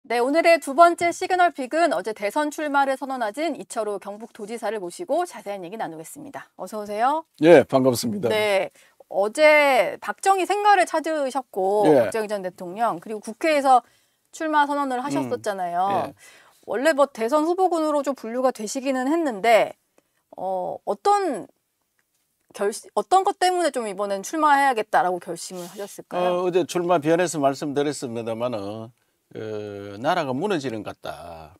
네, 오늘의 두 번째 시그널 픽은 어제 대선 출마를 선언하신 이철우 경북도지사를 모시고 자세한 얘기 나누겠습니다. 어서 오세요. 예, 반갑습니다. 네, 어제 박정희 생가를 찾으셨고 예. 박정희 전 대통령 그리고 국회에서 출마 선언을 하셨었잖아요. 예. 원래 뭐 대선 후보군으로 좀 분류가 되시기는 했는데 어떤 것 때문에 좀 이번엔 출마해야겠다라고 결심을 하셨을까요? 어제 출마 변해서 말씀드렸습니다만은 나라가 무너지는 것 같다.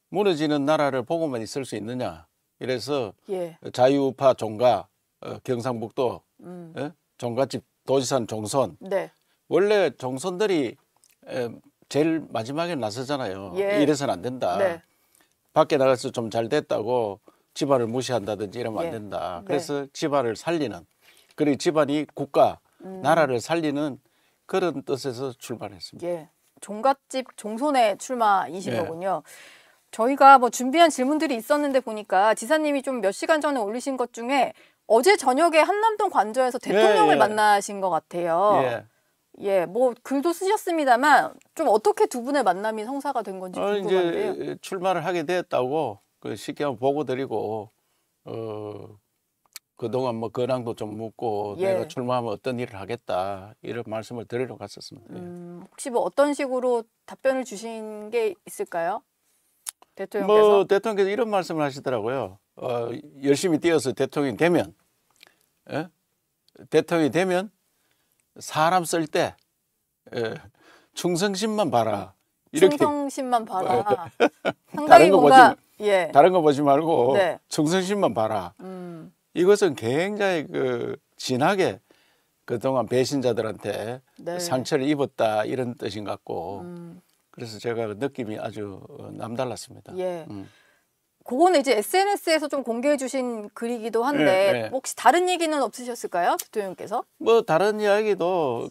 무너지는 나라를 보고만 있을 수 있느냐. 이래서 예. 자유우파 종가 경상북도 종갓집 도지사는 종선. 네. 원래 종선들이 제일 마지막에 나서잖아요. 예. 이래서는 안 된다. 네. 밖에 나가서 좀 잘 됐다고 집안을 무시한다든지 이러면 예. 안 된다. 네. 그래서 집안을 살리는, 그리고 집안이 국가, 나라를 살리는 그런 뜻에서 출마했습니다. 예. 종갓집 종손의 출마이신 예. 거군요. 저희가 뭐 준비한 질문들이 있었는데 보니까 지사님이 좀 몇 시간 전에 올리신 것 중에 어제 저녁에 한남동 관저에서 대통령을 예. 만나신 것 같아요. 예. 예, 뭐 글도 쓰셨습니다만 좀 어떻게 두 분의 만남이 성사가 된 건지 궁금한데요. 이제 출마를 하게 되었다고 쉽게 한번 보고 드리고 그동안 뭐 근황도 좀 묻고 예. 내가 출마하면 어떤 일을 하겠다 이런 말씀을 드리러 갔었습니다. 혹시 뭐 어떤 식으로 답변을 주신 게 있을까요? 대통령께서? 뭐 대통령께서 이런 말씀을 하시더라고요. 열심히 뛰어서 대통령이 되면 대통령이 되면 사람 쓸 때 충성심만 봐라. 이렇게 충성심만 봐라. 상당히 다른 거 뭔가 보지, 다른 거 보지 말고 네. 충성심만 봐라. 이것은 굉장히 진하게 그동안 배신자들한테 네. 상처를 입었다 이런 뜻인 것 같고 그래서 제가 느낌이 아주 남달랐습니다. 예. 그거는 이제 SNS에서 좀 공개해 주신 글이기도 한데 예, 예. 혹시 다른 얘기는 없으셨을까요? 대통령께서? 뭐 다른 이야기도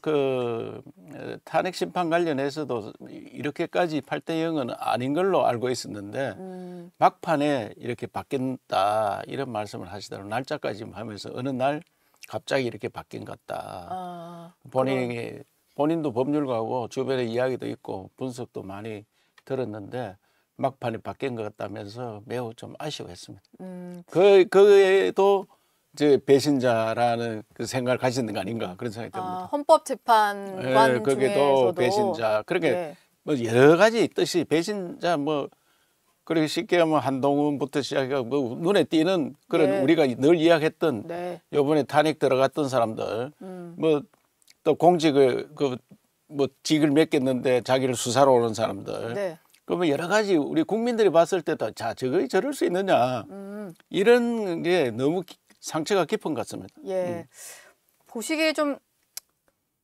탄핵 심판 관련해서도 이렇게까지 8대 0은 아닌 걸로 알고 있었는데 막판에 이렇게 바뀐다 이런 말씀을 하시더라고요. 날짜까지 하면서 어느 날 갑자기 이렇게 바뀐 것 같다. 본인도 법률가고 주변에 이야기도 있고 분석도 많이 들었는데 막판에 바뀐 것 같다면서 매우 좀 아쉬워했습니다. 그에도 이제 배신자라는 그 생각을 가지는 거 아닌가 그런 생각이 듭니다. 헌법재판관 거기도 중에서도 배신자. 그렇게 예. 뭐 여러 가지 뜻이 배신자 뭐 그렇게 쉽게 하면 한동훈부터 시작해서 뭐 눈에 띄는 그런 예. 우리가 늘 이야기했던 네. 이번에 탄핵 들어갔던 사람들 뭐 또 공직을 뭐 직을 맡겼는데 자기를 수사로 오는 사람들. 네. 그러면 여러 가지 우리 국민들이 봤을 때도 자 저거 저럴 수 있느냐 이런 게 너무 상처가 깊은 것 같습니다. 예. 보시기에 좀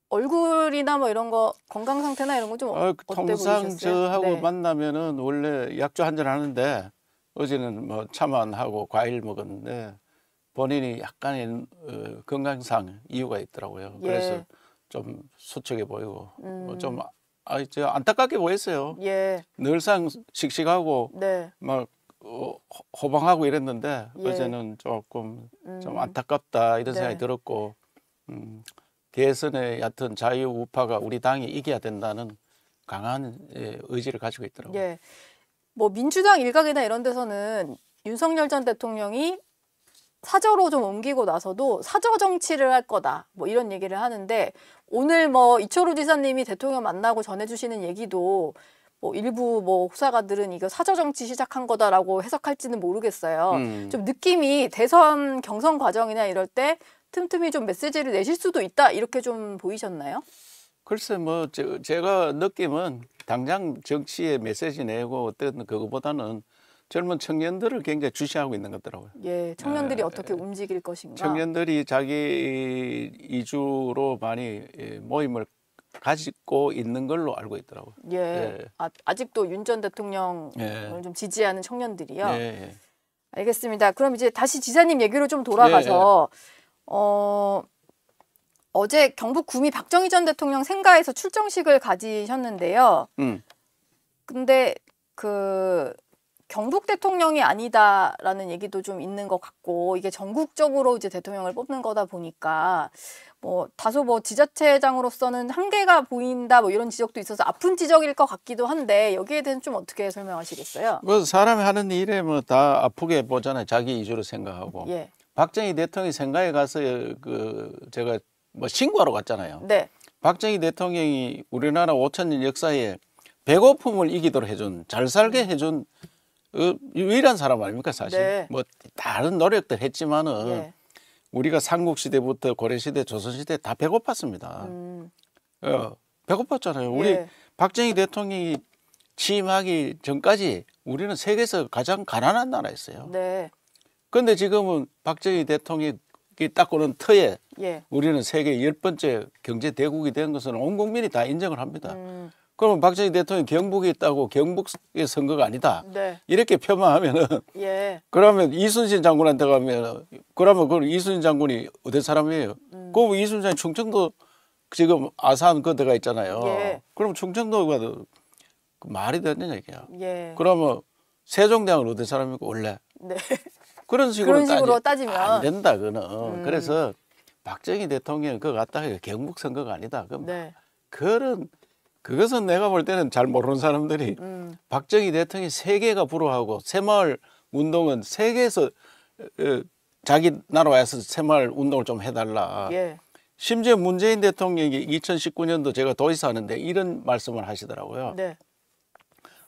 얼굴이나 뭐 이런 거 건강 상태나 이런 거 좀 어때 통상 보이셨어요? 저하고 네. 만나면은 원래 약주 한잔 하는데 어제는 뭐 차만하고 과일 먹었는데 본인이 약간의 건강상 이유가 있더라고요. 예. 그래서 좀 수척해 보이고 좀 안타깝게 보였어요. 예. 늘상 씩씩하고 네. 막 호방하고 이랬는데 예. 어제는 조금 좀 안타깝다 이런 네. 생각이 들었고 대선에 얕은 자유우파가 우리 당이 이겨야 된다는 강한 의지를 가지고 있더라고요. 예. 뭐 민주당 일각이나 이런 데서는 윤석열 전 대통령이 사저로 좀 옮기고 나서도 사저 정치를 할 거다 뭐 이런 얘기를 하는데 오늘 뭐 이철우 지사님이 대통령 만나고 전해주시는 얘기도 뭐 일부 뭐 호사가들은 이거 사저 정치 시작한 거다라고 해석할지는 모르겠어요. 좀 느낌이 대선 경선 과정이나 이럴 때 틈틈이 좀 메시지를 내실 수도 있다 이렇게 좀 보이셨나요? 글쎄 뭐 제가 느낌은 당장 정치에 메시지 내고 어떤 그거보다는 젊은 청년들을 굉장히 주시하고 있는 것 같더라고요. 예, 청년들이 어떻게 움직일 것인가. 청년들이 자기 이주로 많이 모임을 가지고 있는 걸로 알고 있더라고요. 예, 예. 아직도 윤 전 대통령을 예. 좀 지지하는 청년들이요. 예. 알겠습니다. 그럼 이제 다시 지사님 얘기로 좀 돌아가서 어제 경북 구미 박정희 전 대통령 생가에서 출정식을 가지셨는데요. 근데 경북 대통령이 아니다라는 얘기도 좀 있는 것 같고 이게 전국적으로 이제 대통령을 뽑는 거다 보니까 뭐 다소 뭐 지자체장으로서는 한계가 보인다 뭐 이런 지적도 있어서 아픈 지적일 것 같기도 한데 여기에 대해서 좀 어떻게 설명하시겠어요? 뭐 사람이 하는 일에 뭐 다 아프게 보잖아요. 자기 위주로 생각하고. 예. 박정희 대통령이 생가에 가서 제가 뭐 신고하러 갔잖아요. 네. 박정희 대통령이 우리나라 5,000년 역사에 배고픔을 이기도록 해준, 잘 살게 해준 유일한 사람 아닙니까 사실. 네. 뭐 다른 노력들 했지만은 예. 우리가 삼국시대부터 고려시대, 조선시대 다 배고팠습니다. 배고팠잖아요. 우리 예. 박정희 대통령이 취임하기 전까지 우리는 세계에서 가장 가난한 나라였어요. 네. 그런데 지금은 박정희 대통령이 딱 오는 터에 예. 우리는 세계 10번째 경제 대국이 된 것은 온 국민이 다 인정을 합니다. 그러면 박정희 대통령이 경북에 있다고 경북의 선거가 아니다. 네. 이렇게 폄하하면은 예. 그러면 이순신 장군한테 가면 그러면 그 이순신 장군이 어디 사람이에요? 그 이순신 장군이 충청도 지금 아산 그 데가 있잖아요. 예. 그럼 충청도가 그 말이 되는 얘기야. 예. 그러면 세종대왕은 어디 사람이고 원래 네. 그런 식으로, 따지면 안 된다 그는. 그래서 박정희 대통령 그거 갖다가 경북 선거가 아니다. 그럼 네. 그것은 내가 볼 때는 잘 모르는 사람들이 박정희 대통령이 세계가 불허하고 새마을 운동은 세계에서 자기 나라 와서 새마을 운동을 좀 해달라. 예. 심지어 문재인 대통령이 2019년도 제가 도지사하는데 이런 말씀을 하시더라고요. 네.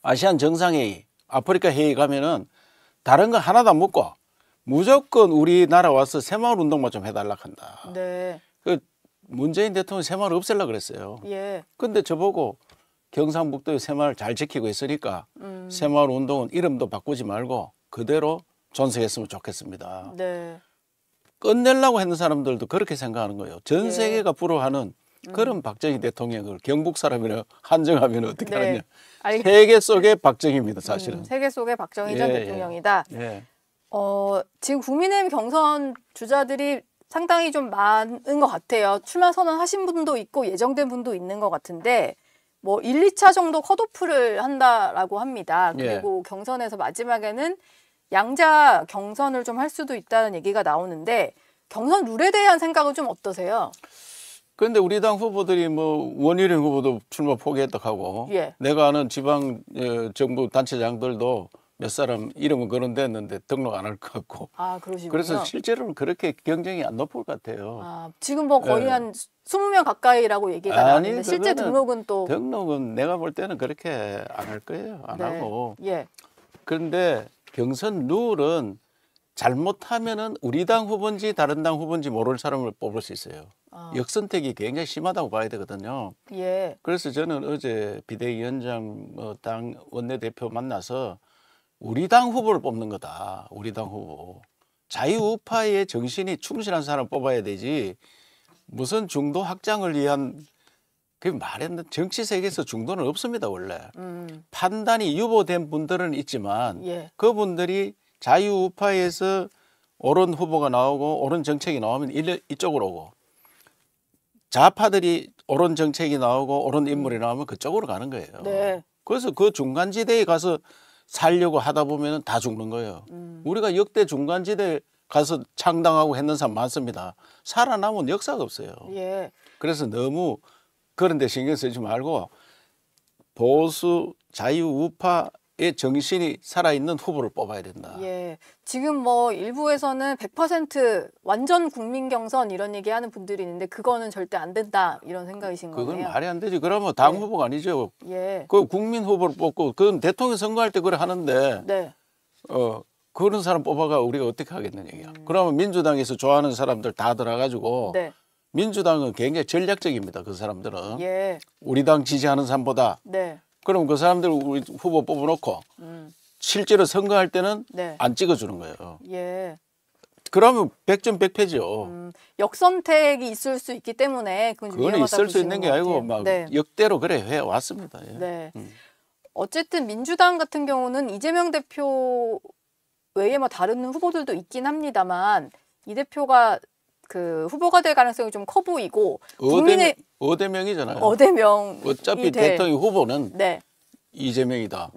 아시안 정상회의, 아프리카 회의 가면은 다른 거 하나도 안 묻고 무조건 우리나라 와서 새마을 운동만 좀 해달라 한다. 네. 그 문재인 대통령 새마을 없애려고 그랬어요. 예. 근데 저보고 경상북도의 새마을 잘 지키고 있으니까 새마을 운동은 이름도 바꾸지 말고 그대로 존속했으면 좋겠습니다. 네. 끝내려고 했는 사람들도 그렇게 생각하는 거예요. 전 예. 세계가 부러워하는 그런 박정희 대통령을 경북 사람이라 한정하면 어떻게 네. 하느냐. 알겠- 세계 속의 박정희입니다, 사실은. 세계 속의 박정희 전 예, 대통령이다. 예. 지금 국민의힘 경선 주자들이 상당히 좀 많은 것 같아요. 출마 선언하신 분도 있고 예정된 분도 있는 것 같은데 뭐 1, 2차 정도 컷오프를 한다라고 합니다. 예. 그리고 경선에서 마지막에는 양자 경선을 좀 할 수도 있다는 얘기가 나오는데 경선 룰에 대한 생각은 좀 어떠세요? 그런데 우리 당 후보들이 뭐 원희룡 후보도 출마 포기했다고 하고 예. 내가 아는 지방 정부 단체장들도 몇 사람 이름은 거론됐는데 등록 안 할 것 같고 아, 그러시군요. 그래서 실제로는 그렇게 경쟁이 안 높을 것 같아요. 아, 지금 뭐 거의 예. 한 20명 가까이라고 얘기가 아니, 나왔는데 실제 그거는 등록은 또 등록은 내가 볼 때는 그렇게 안 할 거예요. 안 네. 하고. 예. 그런데 경선 룰은 잘못하면은 우리 당 후보인지 다른 당 후보인지 모를 사람을 뽑을 수 있어요. 아. 역선택이 굉장히 심하다고 봐야 되거든요. 예. 그래서 저는 어제 비대위원장 당 원내대표 만나서 우리 당 후보를 뽑는 거다. 우리 당 후보. 자유우파의 정신이 충실한 사람 뽑아야 되지. 무슨 중도 확장을 위한 그게 말했는데 정치 세계에서 중도는 없습니다 원래. 판단이 유보된 분들은 있지만 예. 그분들이 자유우파에서 옳은 후보가 나오고 옳은 정책이 나오면 이쪽으로 오고 좌파들이 옳은 정책이 나오고 옳은 인물이 나오면 그쪽으로 가는 거예요. 네. 그래서 그 중간지대에 가서 살려고 하다 보면 다 죽는 거예요. 우리가 역대 중간지대 가서 창당하고 했는 사람 많습니다. 살아남은 역사가 없어요. 예. 그래서 너무 그런 데 신경 쓰지 말고 보수 자유우파의 정신이 살아있는 후보를 뽑아야 된다. 예. 지금 뭐 일부에서는 100% 완전 국민 경선 이런 얘기하는 분들이 있는데 그거는 절대 안 된다 이런 생각이신 그건 거네요. 말이 안 되지. 그러면 당 네. 후보가 아니죠. 예. 그 국민 후보를 뽑고 그건 대통령 선거할 때 그래 하는데 네. 그런 사람 뽑아가 우리가 어떻게 하겠는 얘기야. 그러면 민주당에서 좋아하는 사람들 다 들어가지고 네. 민주당은 굉장히 전략적입니다. 그 사람들은 예. 우리 당 지지하는 사람보다 네. 그럼 그 사람들 우리 후보 뽑아놓고 실제로 선거할 때는 네. 안 찍어주는 거예요. 예. 그러면 100점 100패죠. 역선택이 있을 수 있기 때문에 그건 좀 그거는 위험하다고 있을 수 있는 게 보시는 아니고 것 막 같아요. 네. 역대로 그래 해왔습니다. 예. 네. 어쨌든 민주당 같은 경우는 이재명 대표 외에 뭐 다른 후보들도 있긴 합니다만 이 대표가 그 후보가 될 가능성이 좀 커 보이고 국민의 어대명이잖아요. 어대명이 어차피 될 대통령 후보는 네. 이재명이다.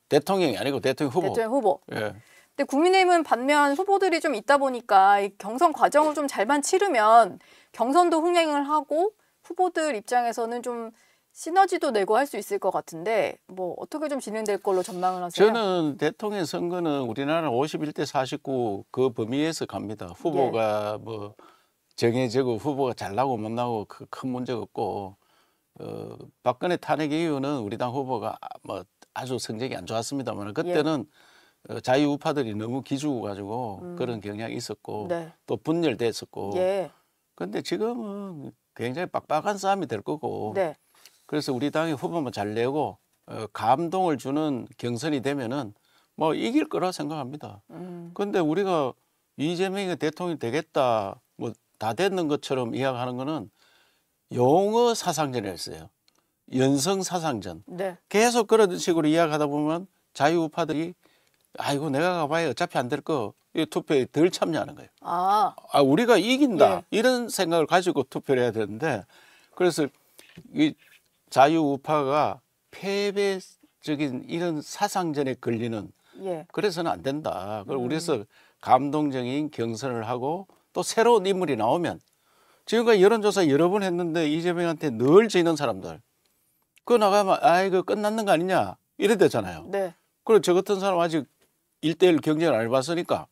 대통령이 아니고 대통령 후보. 대통령 후보. 예. 근데 국민의힘은 반면 후보들이 좀 있다 보니까 이 경선 과정을 좀 잘만 치르면 경선도 흥행을 하고 후보들 입장에서는 좀 시너지도 내고 할 수 있을 것 같은데 뭐 어떻게 좀 진행될 걸로 전망을 하세요? 저는 대통령 선거는 우리나라 51대 49 그 범위에서 갑니다. 후보가 뭐 정해지고 후보가 잘나고 못나고 큰 문제가 없고 박근혜 탄핵 이후는 우리 당 후보가 뭐 아주 성적이 안 좋았습니다만 그때는 자유우파들이 너무 기죽어 가지고 그런 경향이 있었고 네. 또 분열됐었고 예. 근데 지금은 굉장히 빡빡한 싸움이 될 거고 네. 그래서 우리 당이 후보만 잘 내고 감동을 주는 경선이 되면은 뭐 이길 거라 생각합니다. 그런데 우리가 이재명이 대통령이 되겠다 뭐 다 됐는 것처럼 이야기하는 거는 용어 사상전이었어요. 연성 사상전. 네. 계속 그런 식으로 이야기하다 보면 자유우파들이 아이고 내가 가봐야 어차피 안 될 거 이 투표에 덜 참여하는 거예요. 아, 우리가 이긴다 예. 이런 생각을 가지고 투표를 해야 되는데 그래서 이 자유우파가 패배적인 이런 사상전에 걸리는 예. 그래서는 안 된다. 그래서 감동적인 경선을 하고 또 새로운 인물이 나오면 지금까지 여론조사 여러 번 했는데 이재명한테 늘 지는 사람들 그거 나가면 이거 끝났는 거 아니냐 이래 되잖아요. 네. 그리고 저 같은 사람 아직 1대1 경쟁을 안 해봤으니까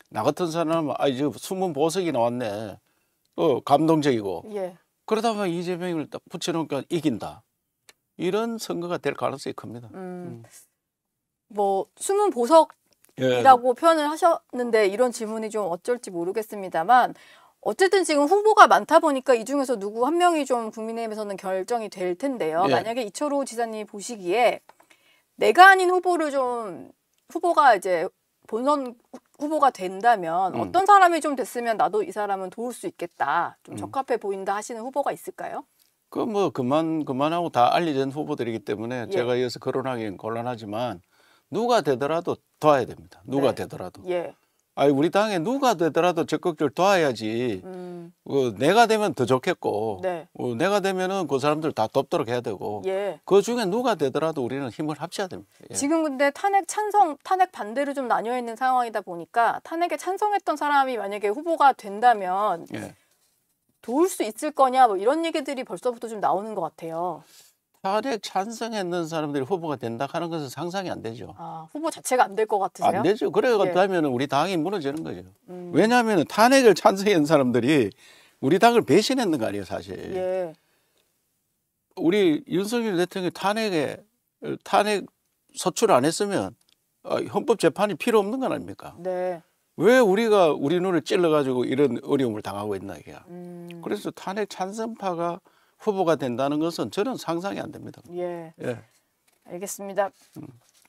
나 같은 사람은 이제 숨은 보석이 나왔네. 감동적이고 예. 그러다 보면 이재명을 딱 붙여놓으니까 이긴다. 이런 선거가 될 가능성이 큽니다. 뭐 숨은 보석 예. 이라고 표현을 하셨는데 이런 질문이 좀 어쩔지 모르겠습니다만 어쨌든 지금 후보가 많다 보니까 이 중에서 누구 한 명이 좀 국민의힘에서는 결정이 될 텐데요. 예. 만약에 이철호 지사님이 보시기에 내가 아닌 후보를 좀 후보가 이제 본선 후보가 된다면 어떤 사람이 좀 됐으면 나도 이 사람은 도울 수 있겠다. 좀 적합해 보인다 하시는 후보가 있을까요? 그 뭐 그만하고 다 알려진 후보들이기 때문에 예. 제가 이어서 거론하기는 곤란하지만 누가 되더라도 도와야 됩니다. 누가 네. 되더라도. 예. 우리 당에 누가 되더라도 적극적으로 도와야지. 내가 되면 더 좋겠고 네. 내가 되면은 그 사람들 다 돕도록 해야 되고 예. 그 중에 누가 되더라도 우리는 힘을 합쳐야 됩니다. 예. 지금 근데 탄핵 찬성, 탄핵 반대로 좀 나뉘어 있는 상황이다 보니까 탄핵에 찬성했던 사람이 만약에 후보가 된다면 예. 도울 수 있을 거냐 뭐 이런 얘기들이 벌써부터 좀 나오는 것 같아요. 탄핵 찬성했는 사람들이 후보가 된다 하는 것은 상상이 안 되죠. 후보 자체가 안 될 것 같으세요? 안 되죠. 그래가지고 우리 당이 무너지는 거죠. 왜냐하면 탄핵을 찬성한 사람들이 우리 당을 배신했는 거 아니에요, 사실. 예. 우리 윤석열 대통령이 탄핵 소추를 안 했으면 헌법 재판이 필요 없는 건 아닙니까? 네. 왜 우리가 우리 눈을 찔러가지고 이런 어려움을 당하고 있나 이게. 그래서 탄핵 찬성파가 후보가 된다는 것은 저는 상상이 안 됩니다. 예. 예. 알겠습니다.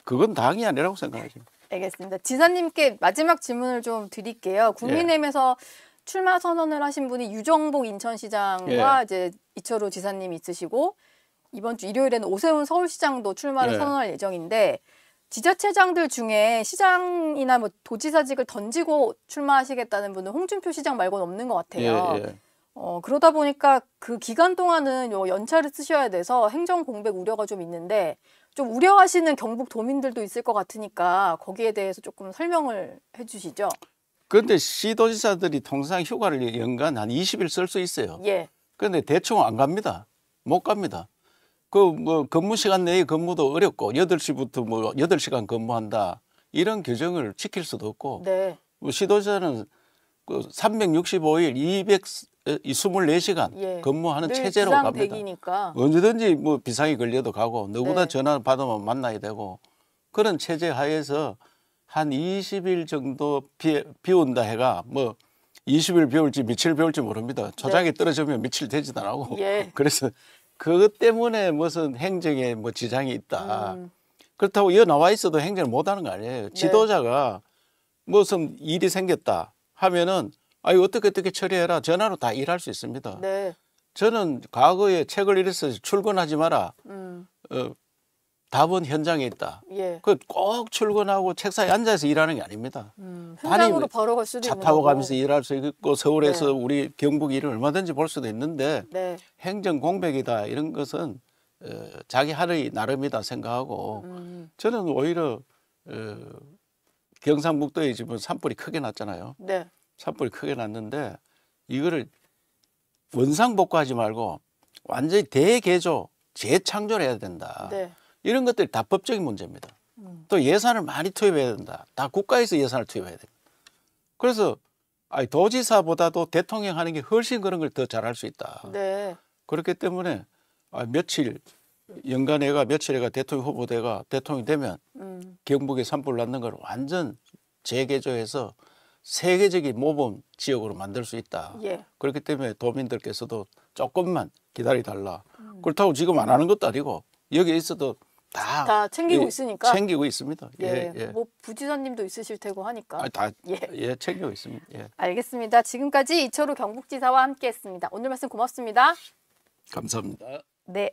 그건 당이 아니라고 생각하죠. 알겠습니다. 지사님께 마지막 질문을 좀 드릴게요. 국민의힘에서 출마 선언을 하신 분이 유정복 인천시장과 이제 이철호 지사님이 있으시고 이번 주 일요일에는 오세훈 서울시장도 출마를 선언할 예정인데 지자체장들 중에 시장이나 뭐 도지사직을 던지고 출마하시겠다는 분은 홍준표 시장 말고는 없는 것 같아요. 그러다 보니까 그 기간 동안은 연차를 쓰셔야 돼서 행정 공백 우려가 좀 있는데 좀 우려하시는 경북 도민들도 있을 것 같으니까 거기에 대해서 조금 설명을 해주시죠. 그런데 시도지사들이 통상 휴가를 연간 한 20일 쓸 수 있어요. 예. 그런데 대충 안 갑니다. 못 갑니다. 그 뭐 근무 시간 내에 근무도 어렵고 8시부터 뭐 8시간 근무한다. 이런 규정을 지킬 수도 없고 네. 뭐 시도지사는 그 365일 224시간 근무하는 늘 체제로 갑니다. 비상대기니까. 언제든지 뭐 비상이 걸려도 가고 누구나 네. 전화 받으면 만나야 되고 그런 체제 하에서 한 20일 정도 비 온다 해가 뭐 20일 비 올지 며칠 비 올지 모릅니다. 초장이 떨어지면 며칠 되지도 않고 그래서 그것 때문에 무슨 행정에 뭐 지장이 있다. 그렇다고 이어 나와 있어도 행정을 못하는 거 아니에요. 지도자가 무슨 일이 생겼다 하면은 어떻게 처리해라 전화로 다 일할 수 있습니다. 네. 저는 과거에 책을 읽어서 출근하지 마라. 답은 현장에 있다. 예. 그 꼭 출근하고 책상에 앉아서 일하는 게 아닙니다. 현장으로 바로 갈 수도 차 있는 타고 거고. 가면서 일할 수 있고 서울에서 우리 경북 일을 얼마든지 볼 수도 있는데 행정 공백이다 이런 것은 자기 하루의 나름이다 생각하고 저는 오히려 경상북도에 지금 산불이 크게 났잖아요. 네. 산불이 크게 났는데 이거를 원상복구하지 말고 완전히 대개조, 재창조를 해야 된다. 네. 이런 것들이 다 법적인 문제입니다. 또 예산을 많이 투입해야 된다. 다 국가에서 예산을 투입해야 된다. 그래서 도지사보다도 대통령 하는 게 훨씬 그런 걸 더 잘할 수 있다. 네. 그렇기 때문에 연간에가 며칠에가 대통령 후보대가 대통령이 되면 경북에 산불 났는 걸 완전 재개조해서 세계적인 모범 지역으로 만들 수 있다. 예. 그렇기 때문에 도민들께서도 조금만 기다려달라. 그렇다고 지금 안 하는 것도 아니고 여기에 있어도 다 챙기고 있으니까. 챙기고 있습니다. 예. 뭐 부지사님도 있으실 테고 하니까. 예, 챙기고 있습니다. 예. 알겠습니다. 지금까지 이철우 경북지사와 함께했습니다. 오늘 말씀 고맙습니다. 감사합니다. 네.